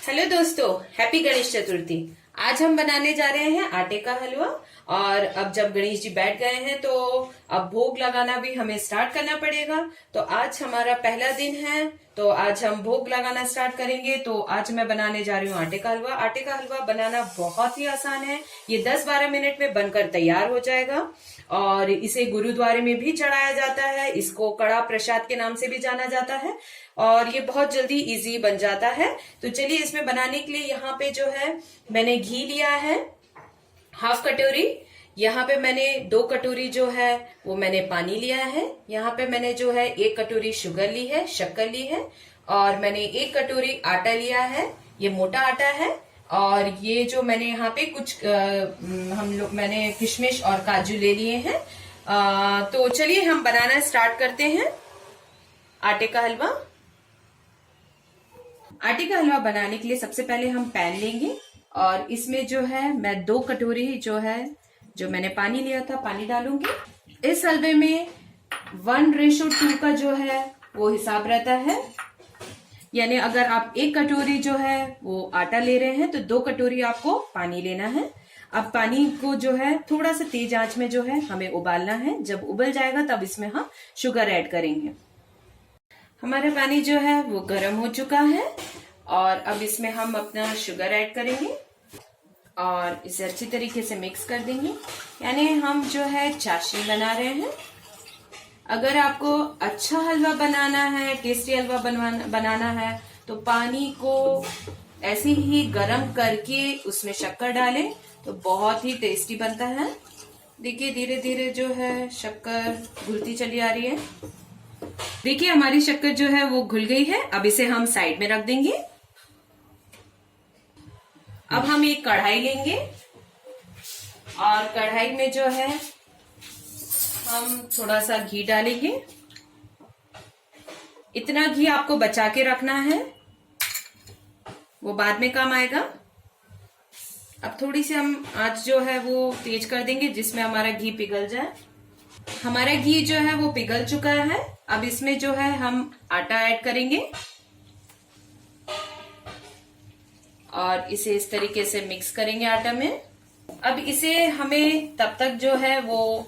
Hello दोस्तों, happy Ganesh Chaturthi. आज हम बनाने जा रहे हैं आटे का हलवा। और अब जब गणेश जी बैठ गए हैं तो अब भोग लगाना भी हमें स्टार्ट करना पड़ेगा। तो आज हमारा पहला दिन है, तो आज हम भोग लगाना स्टार्ट करेंगे। तो आज मैं बनाने जा रही हूँ आटे का हलवा। आटे का हलवा बनाना बहुत ही आसान है। ये 10-12 मिनट में बनकर तैयार हो जाएगा और इसे गुरुद्वारे में भी चढ़ाया जाता है। इसको कड़ा प्रसाद के नाम से भी जाना जाता है और ये बहुत जल्दी इजी बन जाता है। तो चलिए, इसमें बनाने के लिए यहाँ पे जो है मैंने घी लिया है हाफ कटोरी। यहाँ पे मैंने 2 कटोरी जो है वो मैंने पानी लिया है। यहाँ पे मैंने जो है 1 कटोरी शुगर ली है, शक्कर ली है। और मैंने 1 कटोरी आटा लिया है, ये मोटा आटा है। और ये जो मैंने यहाँ पे कुछ मैंने किशमिश और काजू ले लिए हैं। तो चलिए हम बनाना स्टार्ट करते हैं आटे का हलवा। आटे का हलवा बनाने के लिए सबसे पहले हम पैन लेंगे और इसमें जो है मैं 2 कटोरी जो मैंने पानी लिया था पानी डालूंगी। इस हलवे में 1:2 का जो है वो हिसाब रहता है। यानी अगर आप 1 कटोरी जो है वो आटा ले रहे हैं तो 2 कटोरी आपको पानी लेना है। अब पानी को जो है थोड़ा सा तेज आंच में जो है हमें उबालना है। जब उबल जाएगा तब इसमें हम शुगर ऐड करेंगे। हमारा पानी जो है वो गर्म हो चुका है और अब इसमें हम अपना शुगर ऐड करेंगे और इसे अच्छी तरीके से मिक्स कर देंगे। यानी हम जो है चाशनी बना रहे हैं। अगर आपको अच्छा हलवा बनाना है, टेस्टी हलवा बनाना है तो पानी को ऐसे ही गर्म करके उसमें शक्कर डालें तो बहुत ही टेस्टी बनता है। देखिए धीरे धीरे जो है शक्कर घुलती चली आ रही है। देखिए हमारी शक्कर जो है वो घुल गई है। अब इसे हम साइड में रख देंगे। अब हम एक कढ़ाई लेंगे और कढ़ाई में जो है हम थोड़ा सा घी डालेंगे। इतना घी आपको बचा के रखना है, वो बाद में काम आएगा। अब थोड़ी सी हम आंच जो है वो तेज कर देंगे जिसमें हमारा घी पिघल जाए। हमारा घी जो है वो पिघल चुका है। अब इसमें जो है हम आटा ऐड करेंगे और इसे इस तरीके से मिक्स करेंगे आटा में। अब इसे हमें तब तक जो है वो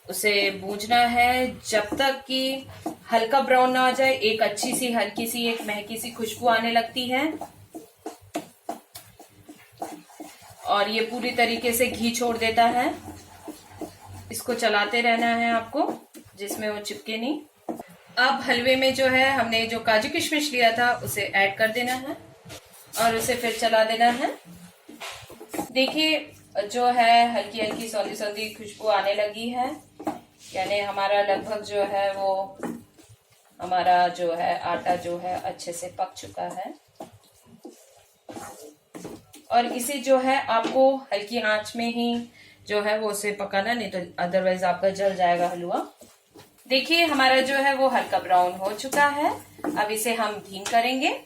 उसे भूंजना है जब तक कि हल्का ब्राउन ना हो जाए। एक अच्छी सी हल्की सी एक महकी सी खुशबू आने लगती है और ये पूरी तरीके से घी छोड़ देता है। इसको चलाते रहना है आपको जिसमें वो चिपके नहीं। अब हलवे में जो है हमने जो काजू किशमिश लिया था उसे ऐड कर देना है और उसे फिर चला देना है। देखिए जो है हल्की हल्की सौंधी सौंधी खुशबू आने लगी है। यानी हमारा लगभग जो है वो हमारा जो है आटा जो है अच्छे से पक चुका है। और इसे जो है आपको हल्की आंच में ही जो है वो उसे पकाना, नहीं तो अदरवाइज आपका जल जाएगा हलवा। देखिए हमारा जो है वो हल्का ब्राउन हो चुका है। अब इसे हम धीम करेंगे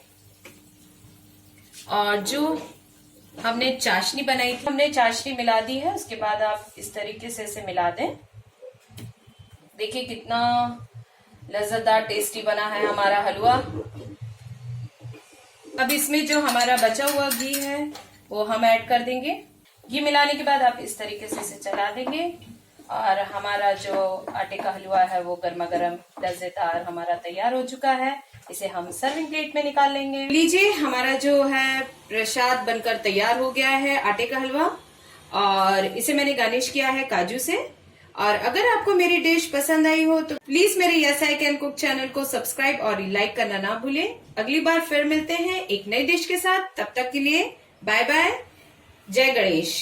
और जो हमने चाशनी बनाई थी हमने चाशनी मिला दी है। उसके बाद आप इस तरीके से इसे मिला दें। देखिए कितना लज्जतदार टेस्टी बना है हमारा हलवा। अब इसमें जो हमारा बचा हुआ घी है वो हम ऐड कर देंगे। घी मिलाने के बाद आप इस तरीके से इसे चला देंगे और हमारा जो आटे का हलवा है वो गर्मा गर्म लज्जतदार हमारा तैयार हो चुका है। इसे हम सर्विंग प्लेट में निकाल लेंगे। लीजिए हमारा जो है प्रसाद बनकर तैयार हो गया है आटे का हलवा और इसे मैंने गार्निश किया है काजू से। और अगर आपको मेरी डिश पसंद आई हो तो प्लीज मेरे yes I can cook channel को सब्सक्राइब और लाइक करना ना भूलें। अगली बार फिर मिलते हैं एक नई डिश के साथ। तब तक के लिए बाय बाय। जय गणेश।